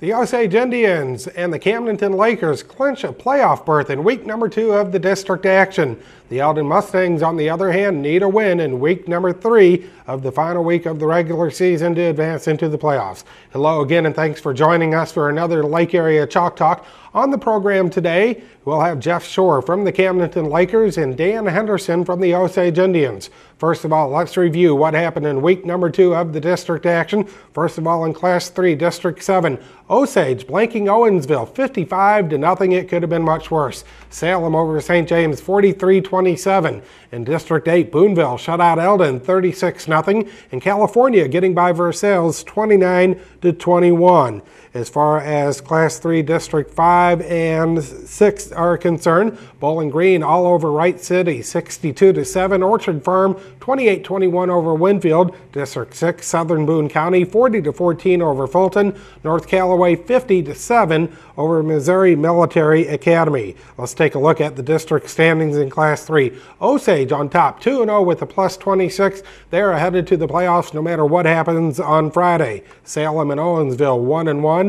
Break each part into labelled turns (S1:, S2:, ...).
S1: The Osage Indians and the Camdenton Lakers clinch a playoff berth in week number 2 of the district action. The Eldon Mustangs, on the other hand, need a win in week number 3 of the final week of the regular season to advance into the playoffs. Hello again, and thanks for joining us for another Lake Area Chalk Talk. On the program today, we'll have Jeff Shore from the Camdenton Lakers and Dan Henderson from the Osage Indians. First of all, let's review what happened in week number 2 of the district action. First of all, in Class 3, District 7, Osage blanking Owensville 55-0. It could have been much worse. Salem over St. James 43-27. In District 8, Boonville shut out Eldon 36-0. And California getting by Versailles 29-21. As far as Class 3, District 5 and 6 are concerned, Bowling Green all over Wright City 62-7. Orchard Farm 28-21 over Winfield. District 6, Southern Boone County 40-14 over Fulton. North Callaway 50-7 over Missouri Military Academy. Let's take a look at the district standings in Class 3. Osage on top, 2-0 with a plus 26. They're headed to the playoffs no matter what happens on Friday. Salem and Owensville 1-1.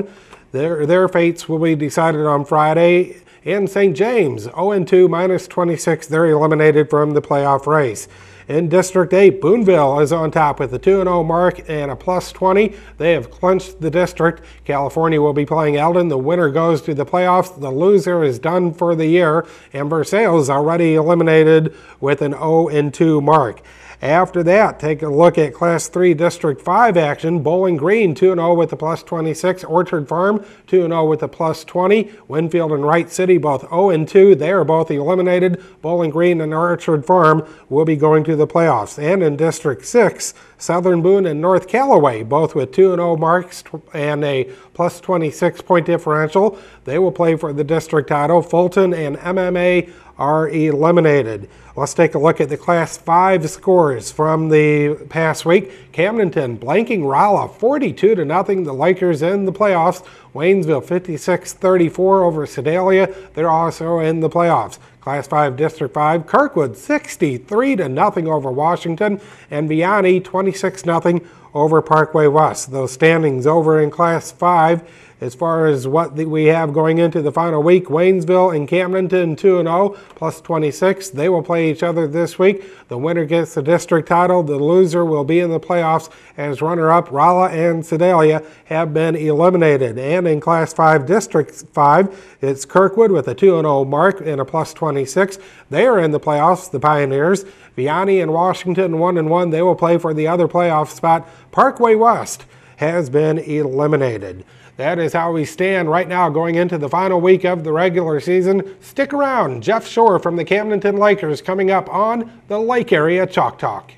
S1: Their fates will be decided on Friday. And St. James 0-2 minus 26. They're eliminated from the playoff race. In District 8, Boonville is on top with a 2-0 mark and a plus 20. They have clinched the district. California will be playing Eldon. The winner goes to the playoffs. The loser is done for the year. And Versailles is already eliminated with an 0-2 mark. After that, take a look at Class 3 District 5 action. Bowling Green 2-0 with a plus 26. Orchard Farm 2-0 with a plus 20. Winfield and Wright City both 0-2. They are both eliminated. Bowling Green and Orchard Farm will be going to the playoffs. And in District 6, Southern Boone and North Callaway both with 2-0 marks and a plus 26 point differential. They will play for the district title. Fulton and MMA are eliminated. Let's take a look at the Class 5 scores from the past week. Camdenton blanking Rolla 42-0. The Lakers in the playoffs. Waynesville 56-34 over Sedalia. They're also in the playoffs. Class 5 District 5, Kirkwood 63-0 over Washington, and Vianney 26-0 over Parkway West. Those standings over in Class 5. As far as what we have going into the final week, Waynesville and Camdenton 2-0 plus 26. They will play each other this week. The winner gets the district title. The loser will be in the playoffs as runner-up. Rolla and Sedalia have been eliminated. And in Class 5, District 5, it's Kirkwood with a 2-0 mark and a plus 26. They are in the playoffs, the Pioneers. Vianney and Washington 1-1. They will play for the other playoff spot. Parkway West has been eliminated. That is how we stand right now going into the final week of the regular season. Stick around. Jeff Shore from the Camdenton Lakers coming up on the Lake Area Chalk Talk.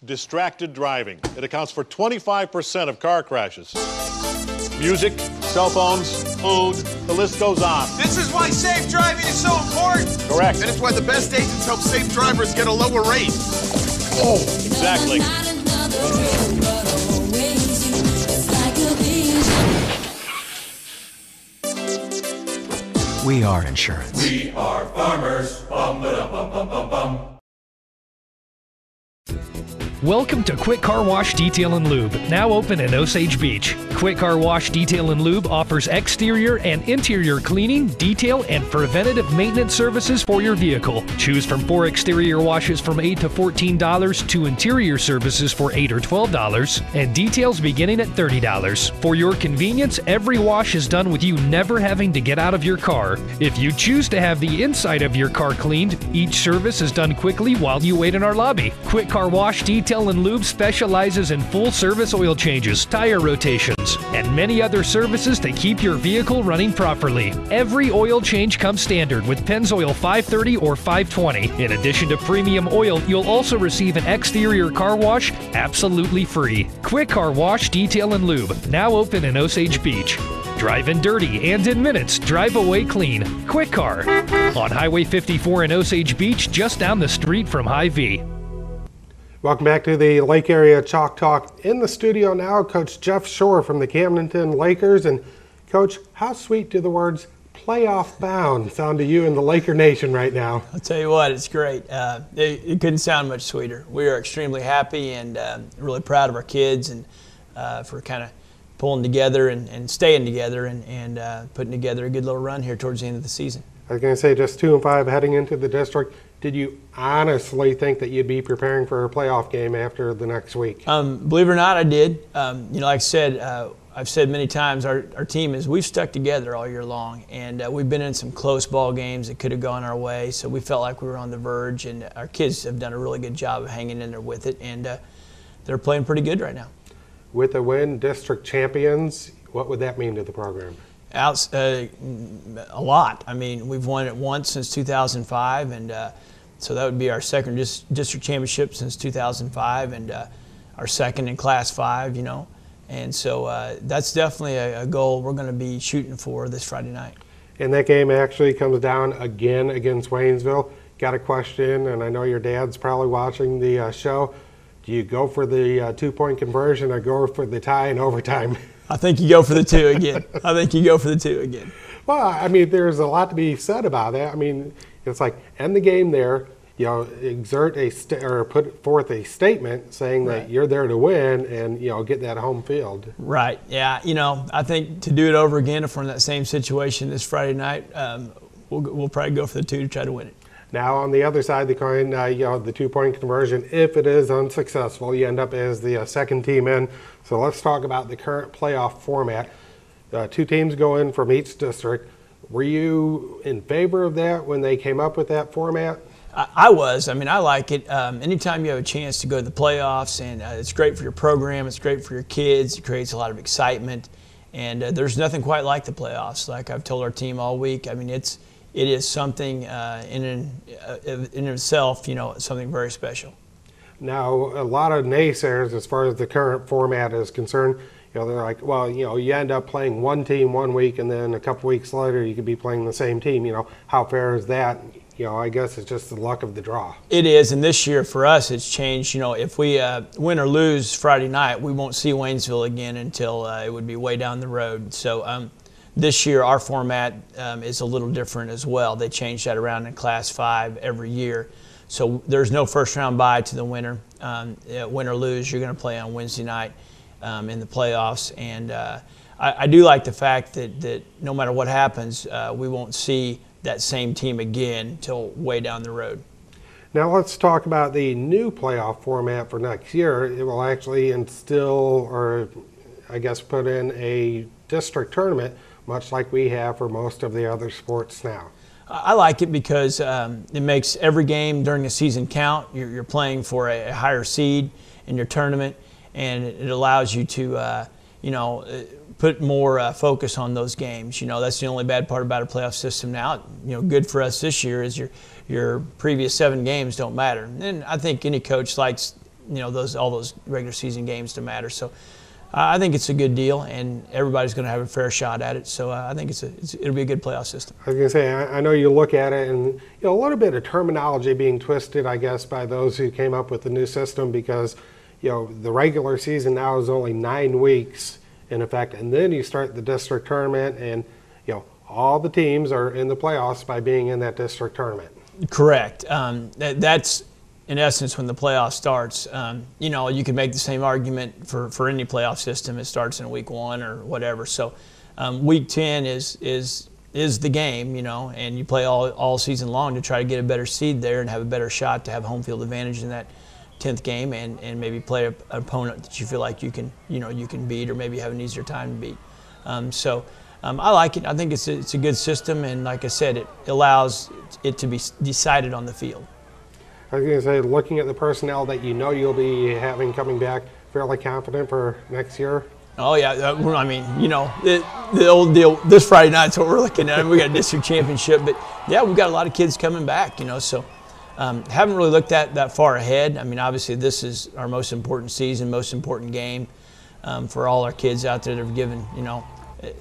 S2: Distracted driving. It accounts for 25% of car crashes. Music, cell phones, food, the list goes on.
S3: This is why safe driving is so important.
S2: Correct.
S3: And it's why the best agents help safe drivers get a lower rate.
S2: Oh, exactly.
S4: We are insurance.
S5: We are farmers. Bum, ba-dum, bum, bum, bum, bum.
S6: Welcome to Quick Car Wash Detail and Lube, now open in Osage Beach. Quick Car Wash Detail and Lube offers exterior and interior cleaning, detail, and preventative maintenance services for your vehicle. Choose from 4 exterior washes from $8 to $14 to interior services for $8 or $12 and details beginning at $30. For your convenience, every wash is done with you never having to get out of your car. If you choose to have the inside of your car cleaned, each service is done quickly while you wait in our lobby. Quick Car Wash Detail and Lube specializes in full-service oil changes, tire rotations, and many other services to keep your vehicle running properly. Every oil change comes standard with Pennzoil 530 or 520. In addition to premium oil, you'll also receive an exterior car wash absolutely free. Quick Car Wash Detail and Lube, now open in Osage Beach. Drive in dirty and in minutes, drive away clean. Quick Car on Highway 54 in Osage Beach, just down the street from Hy-Vee.
S1: Welcome back to the Lake Area Chalk Talk. In the studio now, Coach Jeff Shore from the Camdenton Lakers. And Coach, how sweet do the words playoff bound sound to you in the Laker Nation right now?
S7: I'll tell you what, it's great. It couldn't sound much sweeter. We are extremely happy and really proud of our kids and
S4: for kind of pulling together and staying together and putting together a good little run here towards the end of the season.
S1: I was going to say, just 2-5 heading into the district. Did you honestly think that you'd be preparing for a playoff game after the next week?
S4: Believe it or not, I did. Like I said, I've said many times, our team we've stuck together all year long, and we've been in some close ball games that could have gone our way, so we felt like we were on the verge, and our kids have done a really good job of hanging in there with it, and they're playing pretty good right now.
S1: With a win, district champions, what would that mean to the program?
S4: A lot. I mean, we've won it once since 2005, and so that would be our second district championship since 2005, and our second in Class 5, you know. And so that's definitely a goal we're going to be shooting for this Friday night.
S1: And that game actually comes down again against Waynesville. Got a question, and I know your dad's probably watching the show. Do you go for the 2-point conversion or go for the tie in overtime?
S4: I think you go for the 2 again. I think you go for the 2 again.
S1: Well, I mean, there's a lot to be said about that. I mean, it's like end the game there, you know, exert or put forth a statement saying that you're there to win and, you know, get that home field.
S4: Right. Yeah. You know, I think to do it over again, if we're in that same situation this Friday night, we'll probably go for the 2 to try to win it.
S1: Now, on the other side of the coin, you know, the 2-point conversion, if it is unsuccessful, you end up as the second team in. So let's talk about the current playoff format. 2 teams go in from each district. Were you in favor of that when they came up with that format?
S4: I was. I mean, I like it. Anytime you have a chance to go to the playoffs, and it's great for your program, it's great for your kids, it creates a lot of excitement, and there's nothing quite like the playoffs. Like I've told our team all week, I mean, it is something in itself, you know, something very special.
S1: Now, a lot of naysayers as far as the current format is concerned, you know, they're like, well, you know, you end up playing one team one week and then a couple weeks later you could be playing the same team. You know, how fair is that? You know, I guess it's just the luck of the draw. It
S4: is, and this year for us it's changed. You know, if we win or lose Friday night, we won't see Waynesville again until it would be way down the road. So this year our format is a little different as well. They changed that around in Class 5 every year. So there's no first round bye to the winner. Win or lose, you're going to play on Wednesday night in the playoffs. And I do like the fact that no matter what happens, we won't see that same team again until way down the road.
S1: Now let's talk about the new playoff format for next year. It will actually instill, or I guess put in, a district tournament, much like we have for most of the other sports now.
S4: I like it because it makes every game during the season count. You're playing for a higher seed in your tournament, and it allows you to, you know, put more focus on those games. You know, that's the only bad part about a playoff system now. You know, good for us this year is your previous 7 games don't matter. And I think any coach likes, you know, all those regular season games to matter. So I think it's a good deal, and everybody's going to have a fair shot at it. So I think it'll be a good playoff system.
S1: I was going to say, I know you look at it, and you know, a little bit of terminology being twisted, I guess, by those who came up with the new system, because you know the regular season now is only 9 weeks in effect, and then you start the district tournament, and you know all the teams are in the playoffs by being in that district tournament.
S4: Correct. That's in essence when the playoff starts. You know, you could make the same argument for any playoff system. It starts in week 1 or whatever. So week 10 is the game, you know, and you play all season long to try to get a better seed there and have a better shot to have home field advantage in that 10th game, and maybe play an opponent that you feel like you can beat, or maybe have an easier time to beat. I like it. I think it's a good system, and like I said, it allows it to be decided on the field.
S1: I was going to say, looking at the personnel that you know you'll be having coming back, fairly confident for next year?
S4: Oh, yeah. I mean, you know, the old deal, this Friday night's what we're looking at. We got a district championship, but, yeah, we've got a lot of kids coming back, you know, so haven't really looked that far ahead. I mean, obviously this is our most important season, most important game for all our kids out there that have given, you know,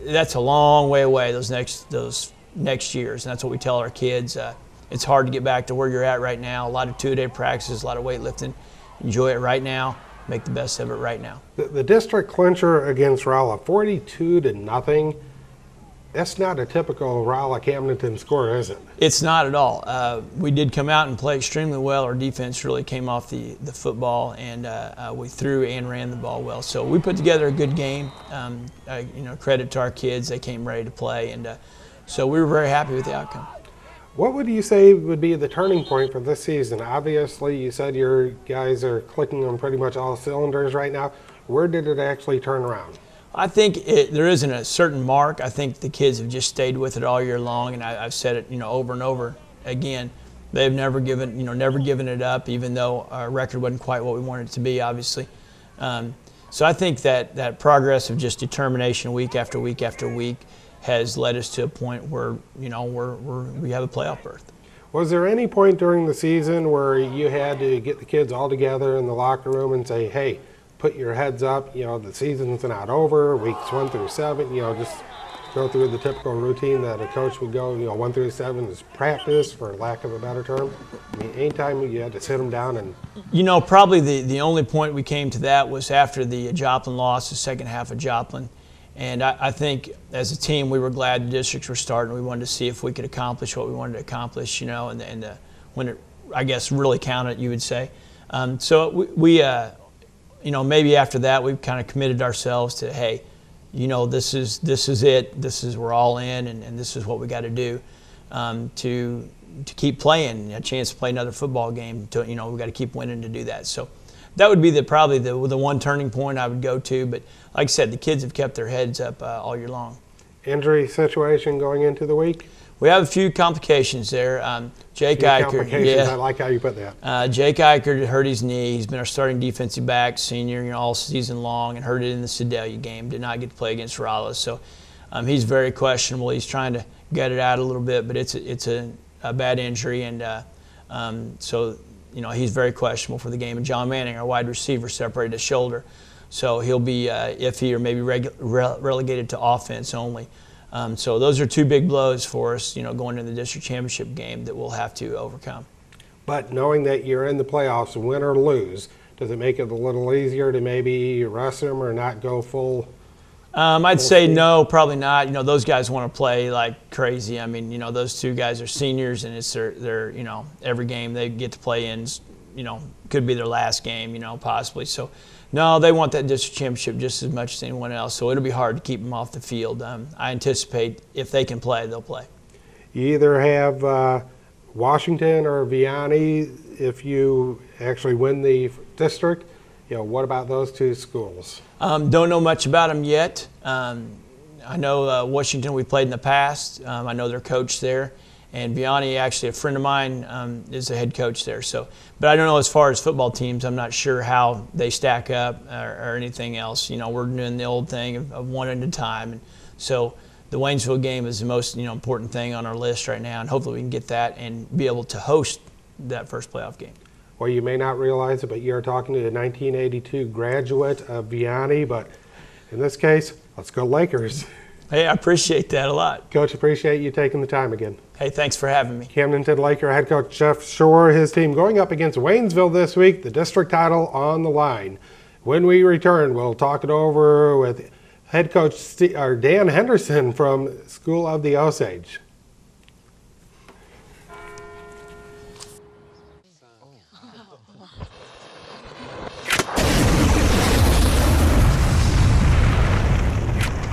S4: that's a long way away, those next years, and that's what we tell our kids. It's hard to get back to where you're at right now. A lot of two-a-day practices, a lot of weightlifting. Enjoy it right now. Make the best of it right now.
S1: The district clincher against Rolla, 42-0. That's not a typical Rolla Camdenton score, is it?
S4: It's not at all. We did come out and play extremely well. Our defense really came off the football, and we threw and ran the ball well. So we put together a good game. Credit to our kids. They came ready to play, and so we were very happy with the outcome.
S1: What would you say would be the turning point for this season? Obviously, you said your guys are clicking on pretty much all cylinders right now. Where did it actually turn around?
S4: I think there isn't a certain mark. I think the kids have just stayed with it all year long, and I've said it, over and over again. They've never given it up, even though our record wasn't quite what we wanted it to be, obviously. So I think that progress of just determination week after week after week has led us to a point where we have a playoff berth.
S1: Was there any point during the season where you had to get the kids all together in the locker room and say, hey, put your heads up, the season's not over, weeks 1 through 7, just go through the typical routine that a coach would go, 1 through 7 is practice, for lack of a better term? I mean, anytime you had to sit them down and...
S4: Probably the only point we came to that was after the Joplin loss, the second half of Joplin. And I think as a team, we were glad the districts were starting. We wanted to see if we could accomplish what we wanted to accomplish, and when it, I guess, really counted, you would say. So we maybe after that, we've kind of committed ourselves to, hey, this is it. We're all in, and this is what we got to do to keep playing. A chance to play another football game. We got to keep winning to do that. So that would be probably the one turning point I would go to. But like I said, the kids have kept their heads up all year long.
S1: Injury situation going into the week?
S4: We have a few complications there. Jake Eichert,
S1: I like how you put that.
S4: Jake Eichert hurt his knee. He's been our starting defensive back, senior, all season long, and hurt it in the Sedalia game. Did not get to play against Rolla, so he's very questionable. He's trying to get it out a little bit, but it's a bad injury, and so he's very questionable for the game. And John Manning, our wide receiver, separated his shoulder, so he'll be iffy or maybe relegated to offense only. So those are two big blows for us, going to the district championship game that we'll have to overcome.
S1: But knowing that you're in the playoffs, win or lose, does it make it a little easier to maybe rest them or not go full?
S4: I'd say no, probably not. Those guys want to play like crazy. I mean, those two guys are seniors, and it's their every game they get to play in, could be their last game, possibly. So. No, they want that district championship just as much as anyone else, so it'll be hard to keep them off the field. I anticipate if they can play, they'll play.
S1: You either have Washington or Vianney if you actually win the district. What about those two schools?
S4: Don't know much about them yet. I know Washington we played in the past. I know their coach there. And Vianney, actually a friend of mine, is the head coach there. But I don't know as far as football teams. I'm not sure how they stack up or anything else. We're doing the old thing of one at a time. And so the Waynesville game is the most important thing on our list right now, and hopefully we can get that and be able to host that first playoff game.
S1: Well, you may not realize it, but you're talking to the 1982 graduate of Vianney. But in this case, let's go Lakers.
S4: Hey, I appreciate that a lot.
S1: Coach, appreciate you taking the time again.
S4: Hey, thanks for having me.
S1: Camdenton Laker head coach Jeff Shore, his team going up against Waynesville this week, the district title on the line. When we return, we'll talk it over with head coach Dan Henderson from School of the Osage.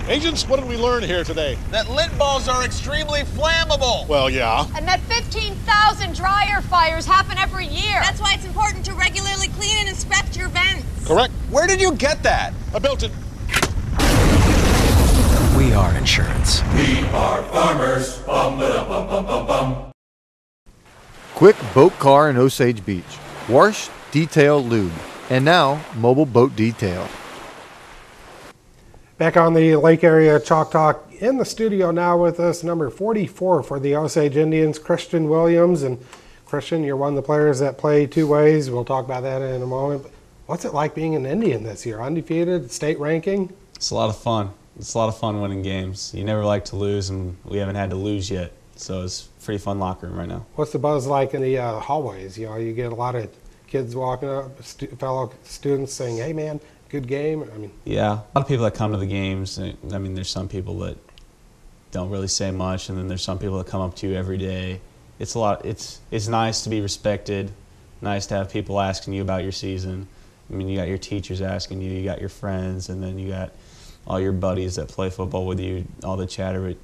S2: Agents, what did we learn here today?
S3: That lint balls are extremely flammable.
S2: Well, yeah.
S7: And that 15,000 dryer fires happen every year.
S8: That's why it's important to regularly clean and inspect your vents.
S2: Correct.
S3: Where did you get that?
S2: I built it.
S9: We are insurance.
S5: We are farmers. Bum, ba, bum, bum, bum, bum.
S10: Quick Boat Car in Osage Beach. Wash, detail, lube. And now, mobile boat detail.
S1: Back on the Lake Area Chalk Talk, in the studio now with us, number 44 for the Osage Indians, Christian Williams. And Christian, you're one of the players that play two ways. We'll talk about that in a moment. But what's it like being an Indian this year? Undefeated, state ranking?
S11: It's a lot of fun. It's a lot of fun winning games. You never like to lose, and we haven't had to lose yet. So it's a pretty fun locker room right now.
S1: What's the buzz like in the hallways? You get a lot of kids walking up, fellow students saying, hey, man, good game.
S11: Yeah, a lot of people that come to the games. I mean, there's some people that don't really say much, and then there's some people that come up to you every day. It's a lot. It's nice to be respected. Nice to have people asking you about your season. I mean, you got your teachers asking you, you got your friends, and then you got all your buddies that play football with you, all the chatter, but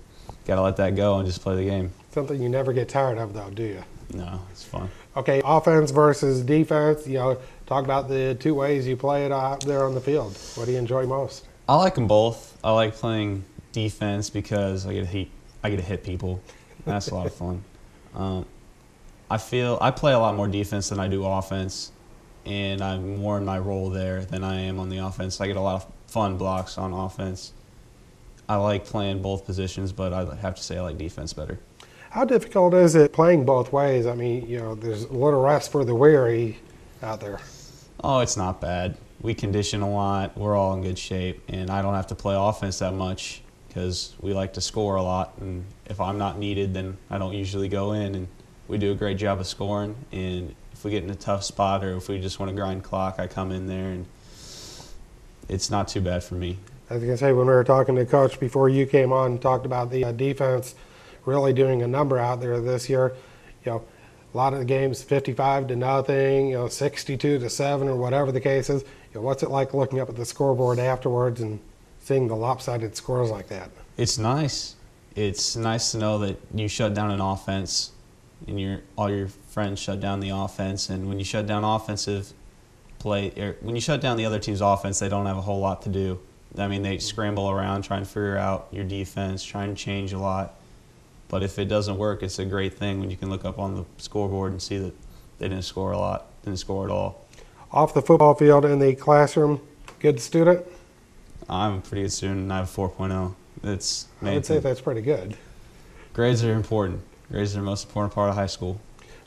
S11: got to let that go and just play the game.
S1: Something you never get tired of, though, do you?
S11: No, it's fun.
S1: Okay, offense versus defense, talk about the two ways you play it out there on the field. What do you enjoy most?
S11: I like them both. I like playing defense because I get to hit people. That's a lot of fun. I play a lot more defense than I do offense, and I'm more in my role there than I am on the offense. I get a lot of fun blocks on offense. I like playing both positions, but I have to say I like defense better.
S1: How difficult is it playing both ways? I mean, there's a little rest for the weary out there.
S11: Oh, it's not bad. We condition a lot. We're all in good shape, and I don't have to play offense that much because we like to score a lot. And if I'm not needed, then I don't usually go in, and we do a great job of scoring. And if we get in a tough spot or if we just want to grind clock, I come in there, and it's not too bad for me.
S1: I was going to say, when we were talking to Coach before you came on, talked about the defense really doing a number out there this year. A lot of the games 55-0, 62-7, or whatever the case is. What's it like looking up at the scoreboard afterwards and seeing the lopsided scores like that?
S11: It's nice. It's nice to know that you shut down an offense and all your friends shut down the offense. And when you shut down offensive play, or when you shut down the other team's offense, they don't have a whole lot to do. I mean, they scramble around trying to figure out your defense, trying to change a lot. But if it doesn't work, it's a great thing when you can look up on the scoreboard and see that they didn't score at all.
S1: Off the football field in the classroom, good student?
S11: I'm a pretty good student, and I have a 4.0.
S1: I would say that's pretty good.
S11: Grades are important. Grades are the most important part of high school.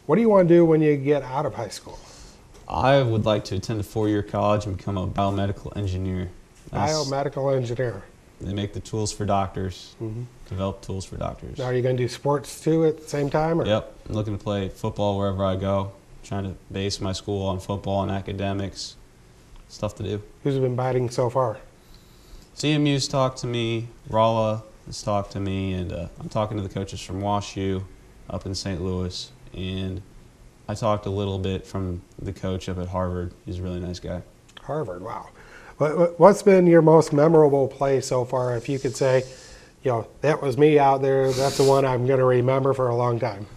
S1: What do you want to do when you get out of high school?
S11: I would like to attend a 4-year college and become a biomedical engineer.
S1: Biomedical engineer.
S11: They make the tools for doctors, develop tools for doctors.
S1: Now, are you going to do sports too at the same time? Or?
S11: Yep. I'm looking to play football wherever I go, trying to base my school on football and academics, stuff to do.
S1: Who's been biting so far?
S11: CMU's talked to me, Rolla has talked to me, and I'm talking to the coaches from WashU up in St. Louis, and I talked a little bit from the coach up at Harvard. He's a really nice guy.
S1: Harvard, wow. What's been your most memorable play so far? If you could say, that was me out there, that's the one I'm going to remember for a long time.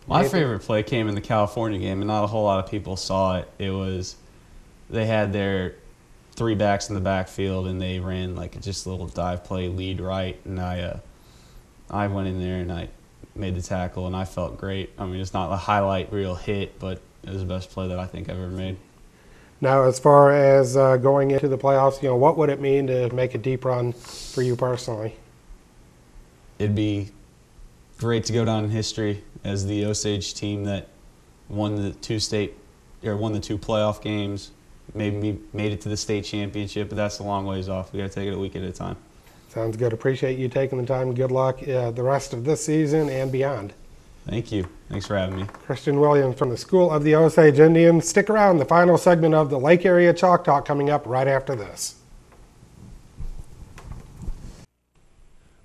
S11: My favorite play came in the California game, and not a whole lot of people saw it. They had their 3 backs in the backfield, and they ran like just a little dive play, lead right, and I went in there and I made the tackle, and I felt great. I mean, it's not a highlight reel hit, but it was the best play that I think I've ever made.
S1: Now, as far as going into the playoffs, what would it mean to make a deep run for you personally?
S11: It'd be great to go down in history as the Osage team that won the 2 playoff games, maybe made it to the state championship, but that's a long ways off. We got to take it a week at a time.
S1: Sounds good. Appreciate you taking the time. Good luck the rest of this season and beyond.
S11: Thank you. Thanks for having me.
S1: Christian Williams from the School of the Osage Indians. Stick around. The final segment of the Lake Area Chalk Talk coming up right after this.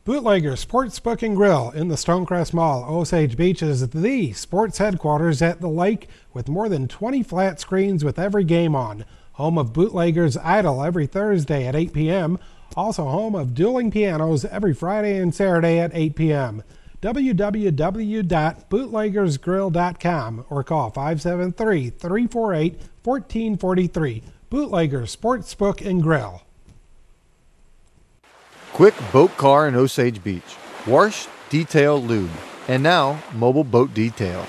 S1: Bootlegger Sportsbook and Grill in the Stonecrest Mall. Osage Beach is the sports headquarters at the lake with more than 20 flat screens with every game on. Home of Bootlegger's Idol every Thursday at 8 p.m. Also home of Dueling Pianos every Friday and Saturday at 8 p.m. www.bootleggersgrill.com or call 573-348-1443. Bootleggers Sportsbook and Grill.
S10: Quick Boat Car in Osage Beach. Wash, detail, lube. And now, mobile boat detail.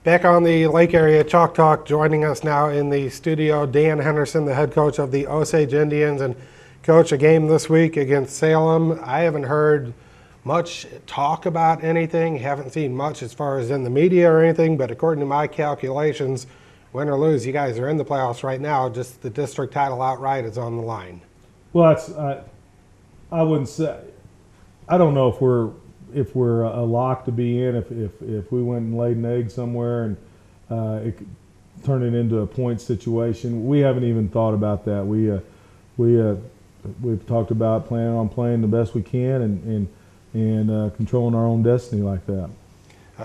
S1: Back on the Lake Area Chalk Talk, joining us now in the studio, Dan Henderson, the head coach of the Osage Indians. And coach, a game this week against Salem. I haven't heard much talk about anything, haven't seen much as far as in the media or anything, but according to my calculations, win or lose, you guys are in the playoffs right now. Just the district title outright is on the line.
S9: Well, I wouldn't say. I don't know if we're a lock to be in. If we went and laid an egg somewhere and it could turn it into a point situation, we haven't even thought about that. We we've talked about planning on playing the best we can and controlling our own destiny like that.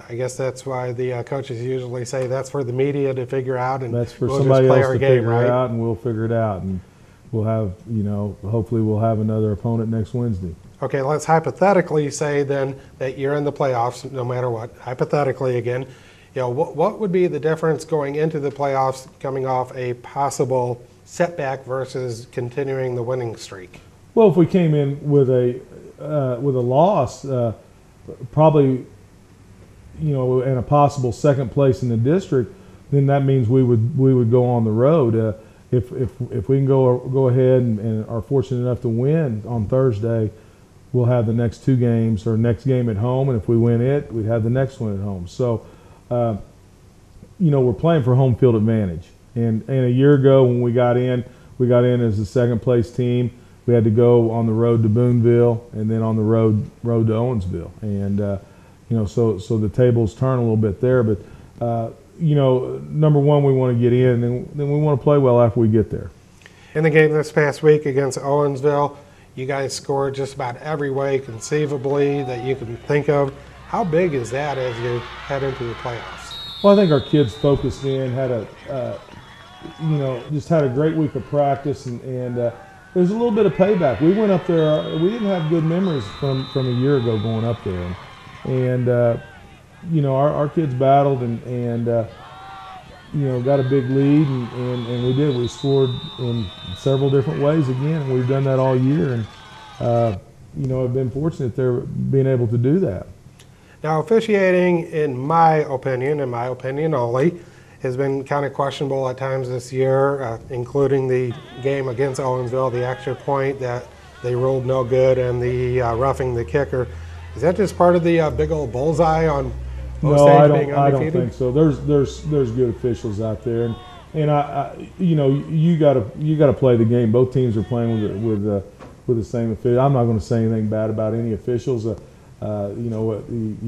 S1: I guess that's why the coaches usually say that's for the media to figure out, and
S9: that's for
S1: we'll
S9: somebody
S1: just play
S9: else
S1: our
S9: to
S1: game,
S9: figure
S1: right?
S9: it out, and we'll figure it out, and we'll have, hopefully we'll have another opponent next Wednesday.
S1: Okay, let's hypothetically say then that you're in the playoffs, no matter what. Hypothetically, again, what would be the difference going into the playoffs, coming off a possible setback versus continuing the winning streak?
S9: Well, if we came in with a loss, probably, and a possible second place in the district, then that means we would go on the road. If we can go ahead and are fortunate enough to win on Thursday, we'll have the next two games, or next game at home, and if we win it, we'd have the next one at home. So, we're playing for home field advantage. And a year ago when we got in as the second place team. We had to go on the road to Boonville and then on the road to Owensville. And, so the tables turn a little bit there. But, number one, we want to get in, and then we want to play well after we get there.
S1: In the game this past week against Owensville, you guys scored just about every way conceivably that you can think of. How big is that as you head into the playoffs?
S9: Well, I think our kids focused in, just had a great week of practice, and there's a little bit of payback. We went up there, we didn't have good memories from a year ago going up there. And our kids battled and got a big lead, and we did. We scored in several different ways again, and we've done that all year. And, I've been fortunate they're being able to do that.
S1: Now, officiating, in my opinion only, has been kind of questionable at times this year, including the game against Owensville, the extra point that they ruled no good, and the roughing the kicker. Is that just part of the big old bullseye on Osage being undefeated?
S9: I don't think so. There's good officials out there, and you got to play the game. Both teams are playing with the same official. I'm not going to say anything bad about any officials. You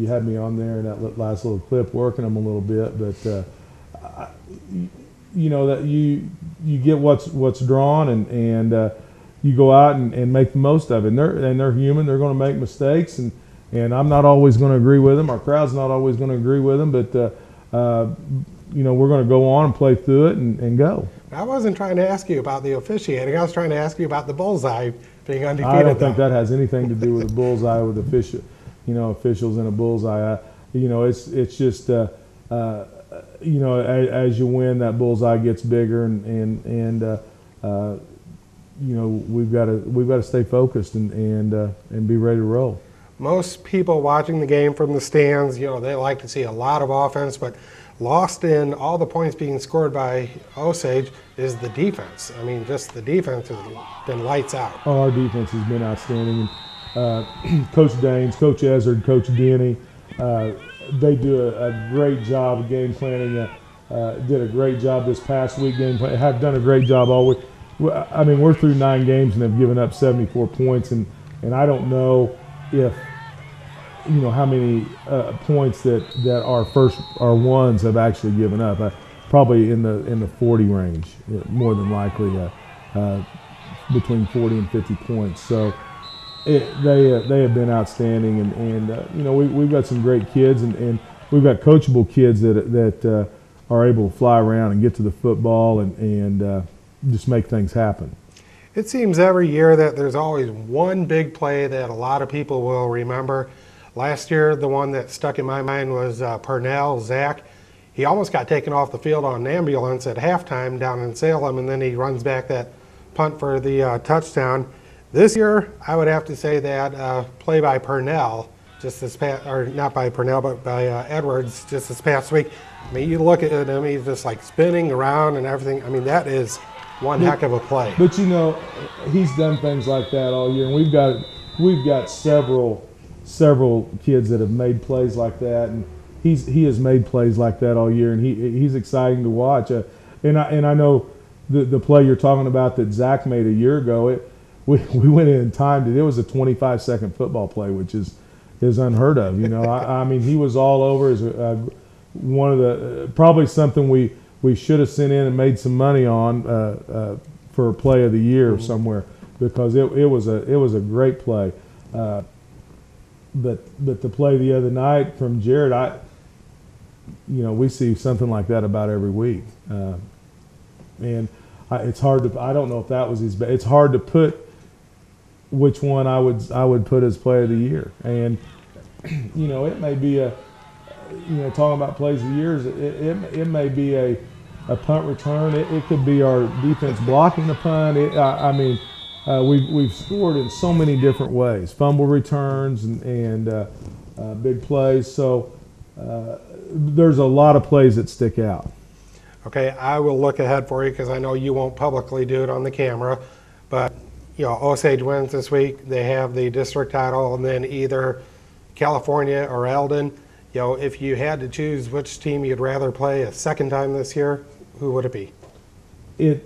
S9: had me on there in that last little clip working them a little bit, but that you get what's drawn, and you go out and make the most of it. And they're human. They're going to make mistakes, and I'm not always going to agree with them. Our crowd's not always going to agree with them, but we're going to go on and play through it and go.
S1: I wasn't trying to ask you about the officiating. I was trying to ask you about the bullseye being undefeated.
S9: I don't think that has anything to do with the bullseye, with officials in a bullseye. It's just as you win, that bullseye gets bigger, and we've got to stay focused and be ready to roll.
S1: Most people watching the game from the stands, they like to see a lot of offense, but lost in all the points being scored by Osage is the defense. I mean, just the defense has been lights out.
S9: Oh, our defense has been outstanding. Coach Daines, Coach Ezard, Coach Denny, they do a great job of game planning. Did a great job this past week game plan. Have done a great job all week. I mean, we're through 9 games and have given up 74 points, and I don't know if how many points that our ones have actually given up. Probably in the 40 range, more than likely, between 40 and 50 points. So. They have been outstanding, and we've got some great kids, and we've got coachable kids that are able to fly around and get to the football and just make things happen.
S1: It seems every year that there's always one big play that a lot of people will remember. Last year, the one that stuck in my mind was Purnell, Zach. He almost got taken off the field on an ambulance at halftime down in Salem, and then he runs back that punt for the touchdown. This year, I would have to say that play by Purnell, just this past, or not by Purnell, but by Edwards, just this past week. I mean, you look at him, he's just like spinning around and everything. I mean, that is one heck of a play.
S9: But he's done things like that all year, and we've got several kids that have made plays like that, and he has made plays like that all year, and he's exciting to watch. And I know the play you're talking about that Zach made a year ago. We went in and timed it. It was a 25-second football play, which is unheard of. I mean, he was all over. As one of the probably something we should have sent in and made some money on for play of the year somewhere. because it was a great play. But the play the other night from Jared, we see something like that about every week, and it's hard to. I don't know if that was his best. It's hard to put which one I would put as play of the year, and it may be talking about plays of the years. It may be a punt return. It could be our defense blocking the punt. We've scored in so many different ways, fumble returns and big plays. So there's a lot of plays that stick out.
S1: Okay, I will look ahead for you because I know you won't publicly do it on the camera. But, Osage wins this week. They have the district title, and then either California or Eldon. If you had to choose which team you'd rather play a second time this year, who would it be?
S9: It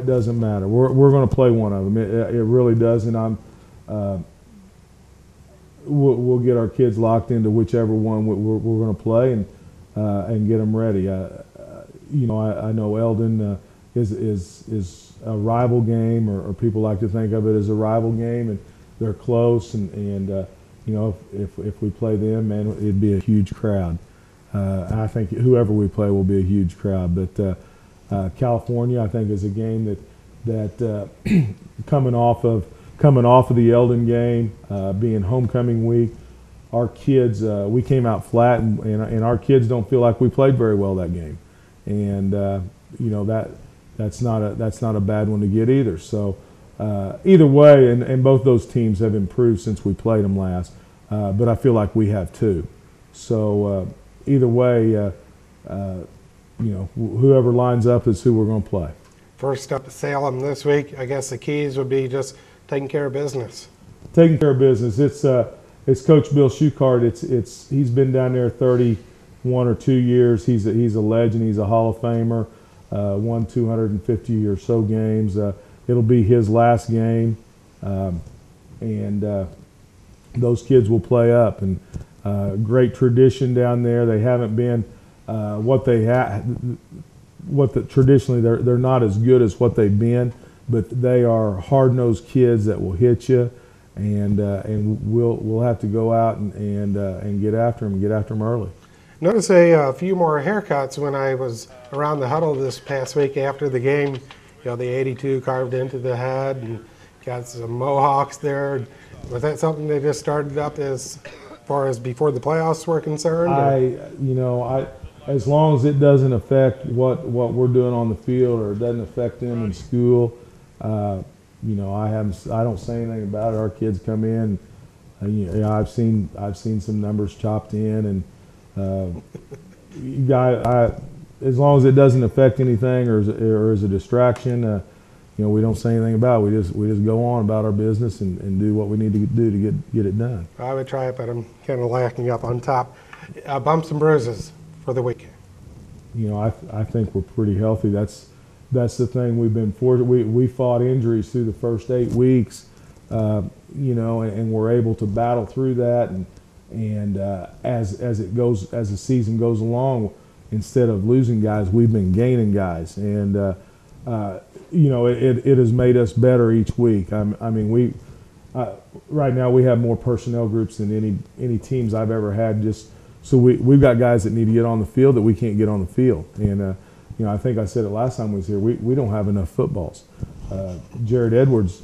S9: doesn't matter. We're going to play one of them. It really does, and we'll get our kids locked into whichever one we're going to play and get them ready. I know Eldon is a rival game, or people like to think of it as a rival game, and they're close. And if we play them, man, it'd be a huge crowd. I think whoever we play will be a huge crowd. But California, I think, is a game that coming off of the Eldon game, being homecoming week, our kids we came out flat, and our kids don't feel like we played very well that game, and that's not a bad one to get either. So either way, and both those teams have improved since we played them last, but I feel like we have too. So either way. Whoever lines up is who we're going to play.
S1: First up, Salem this week. I guess the keys would be just taking care of business.
S9: Taking care of business. It's Coach Bill Schuchart. He's been down there 31 or 2 years. He's a legend. He's a Hall of Famer. Won 250 or so games. It'll be his last game, and those kids will play up. And great tradition down there. They haven't been. Traditionally they're not as good as what they've been, but they are hard-nosed kids that will hit you, and we'll have to go out and get after them early.
S1: Notice a few more haircuts when I was around the huddle this past week after the game. The 82 carved into the head, and got some mohawks there. Was that something they just started up as far as before the playoffs were concerned?
S9: As long as it doesn't affect what we're doing on the field, or it doesn't affect them in school, I don't say anything about it. Our kids come in. I've seen some numbers chopped in, and as long as it doesn't affect anything or is a distraction, we don't say anything about it. We just go on about our business and do what we need to do to get it done.
S1: I would try it, but I'm kind of lacking up on top. Bumps and bruises for the week.
S9: I think we're pretty healthy. That's the thing. We've been fortunate. We fought injuries through the first 8 weeks, and we're able to battle through that. And as the season goes along, instead of losing guys, we've been gaining guys, and it has made us better each week. Right now we have more personnel groups than any teams I've ever had. So we've got guys that need to get on the field that we can't get on the field. And, I think I said it last time we was here, we don't have enough footballs. Jared Edwards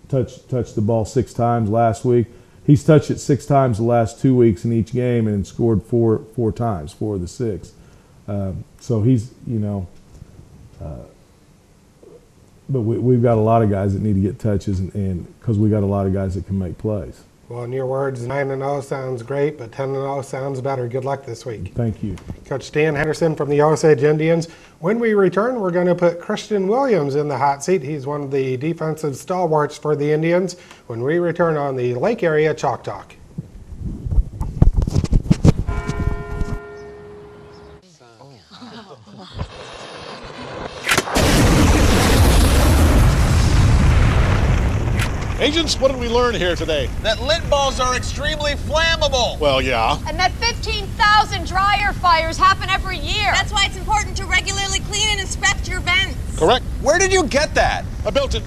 S9: touched the ball 6 times last week. He's touched it 6 times the last 2 weeks in each game and scored four times, 4 of the 6. So he's, but we've got a lot of guys that need to get touches, and because we got a lot of guys that can make plays.
S1: Well, in your words, 9-0 sounds great, but 10-0 sounds better. Good luck this week.
S9: Thank you.
S1: Coach Dan Henderson from the Osage Indians. When we return, we're going to put Christian Williams in the hot seat. He's one of the defensive stalwarts for the Indians when we return on the Lake Area Chalk Talk.
S2: Agents, what did we learn here today?
S3: That lint balls are extremely flammable.
S2: Well, yeah.
S7: And that 15,000 dryer fires happen every year.
S8: That's why it's important to regularly clean and inspect your vents.
S2: Correct.
S3: Where did you get that?
S2: I built it.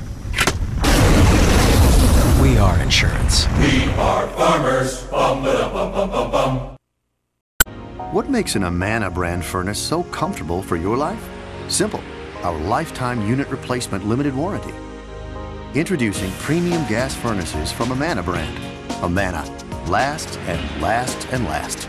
S12: We are insurance.
S5: We are farmers. Bum, ba, bum, bum, bum, bum.
S13: What makes an Amana brand furnace so comfortable for your life? Simple. Our lifetime unit replacement limited warranty. Introducing premium gas furnaces from Amana brand. Amana. Lasts and lasts and lasts.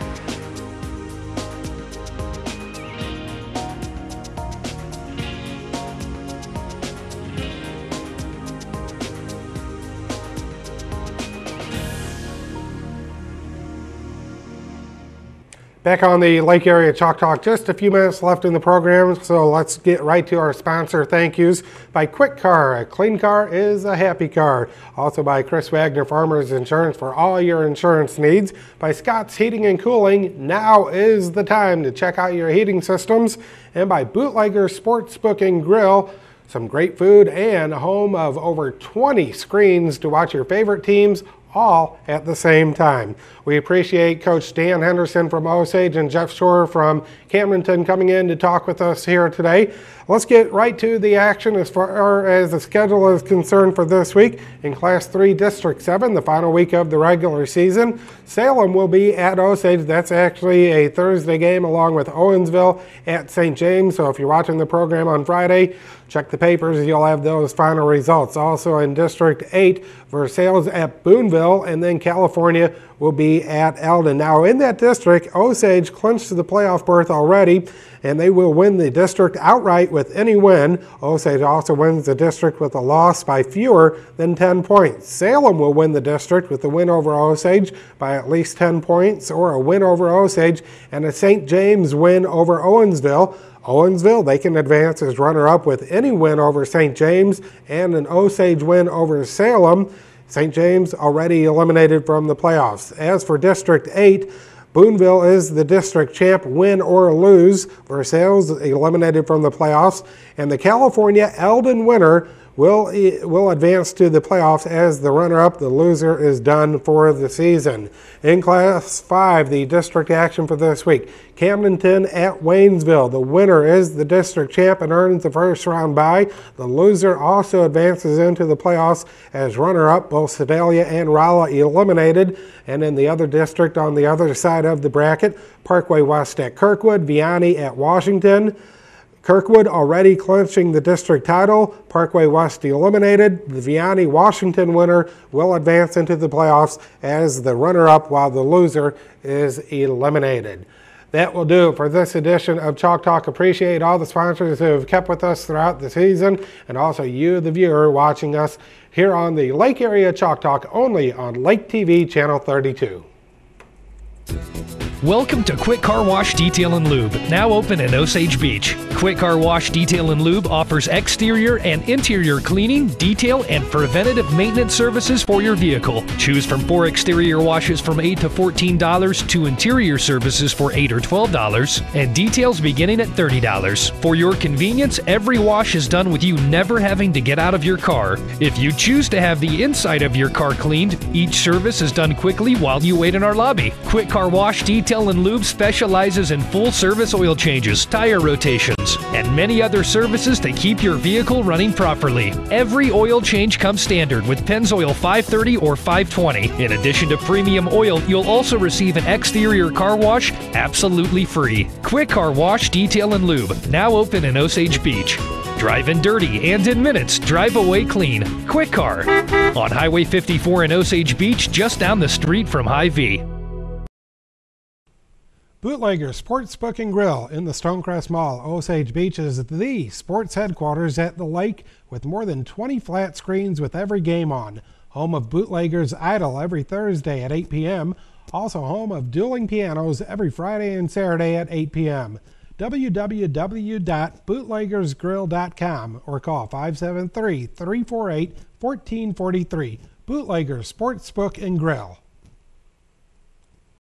S1: Back on the Lake Area Chalk Talk, just a few minutes left in the program, so let's get right to our sponsor thank yous. By Quick Car, a clean car is a happy car. Also by Chris Wagner Farmers Insurance for all your insurance needs. By Scott's Heating and Cooling, now is the time to check out your heating systems. And by Bootlegger Sportsbook and Grill, some great food and a home of over 20 screens to watch your favorite teams all at the same time. We appreciate Coach Dan Henderson from Osage and Jeff Shore from Camdenton coming in to talk with us here today. Let's get right to the action as far as the schedule is concerned for this week. In Class 3 District 7, the final week of the regular season, Salem will be at Osage. That's actually a Thursday game along with Owensville at St. James. So if you're watching the program on Friday, check the papers. You'll have those final results. Also in District 8, Versailles at Boonville, and then California will be at Eldon. Now in that district, Osage clinched the playoff berth already, and they will win the district outright with any win. Osage also wins the district with a loss by fewer than 10 points. Salem will win the district with a win over Osage by at least 10 points, or a win over Osage and a St. James win over Owensville. Owensville, they can advance as runner-up with any win over St. James and an Osage win over Salem. St. James already eliminated from the playoffs. As for District 8, Boonville is the district champ, win or lose. Versailles eliminated from the playoffs. And the California Eldon winner will advance to the playoffs as the runner-up. The loser is done for the season. In Class 5, the district action for this week, Camdenton at Waynesville. The winner is the district champ and earns the first round bye. The loser also advances into the playoffs as runner-up. Both Sedalia and Rolla eliminated. And in the other district on the other side of the bracket, Parkway West at Kirkwood, Vianney at Washington. Kirkwood already clinching the district title. Parkway West eliminated. The Vianney-Washington winner will advance into the playoffs as the runner-up, while the loser is eliminated. That will do it for this edition of Chalk Talk. Appreciate all the sponsors who have kept with us throughout the season, and also you, the viewer, watching us here on the Lake Area Chalk Talk, only on Lake TV Channel 32.
S6: Welcome to Quick Car Wash Detail and Lube, now open in Osage Beach. Quick Car Wash Detail and Lube offers exterior and interior cleaning, detail, and preventative maintenance services for your vehicle. Choose from 4 exterior washes from $8 to $14 to interior services for $8 or $12, and details beginning at $30. For your convenience, every wash is done with you never having to get out of your car. If you choose to have the inside of your car cleaned, each service is done quickly while you wait in our lobby. Quick Car Wash Detail and Lube specializes in full-service oil changes, tire rotations, and many other services to keep your vehicle running properly. Every oil change comes standard with Pennzoil 530 or 520. In addition to premium oil, you'll also receive an exterior car wash absolutely free. Quick Car Wash Detail and Lube, now open in Osage Beach. Drive in dirty and in minutes, drive away clean. Quick Car. On Highway 54 in Osage Beach, just down the street from Hy-Vee.
S1: Bootlegger Sportsbook and Grill in the Stonecrest Mall. Osage Beach is the sports headquarters at the lake with more than 20 flat screens with every game on. Home of Bootlegger's Idol every Thursday at 8 p.m. Also home of Dueling Pianos every Friday and Saturday at 8 p.m. www.bootleggersgrill.com or call 573-348-1443. Bootlegger Sportsbook and Grill.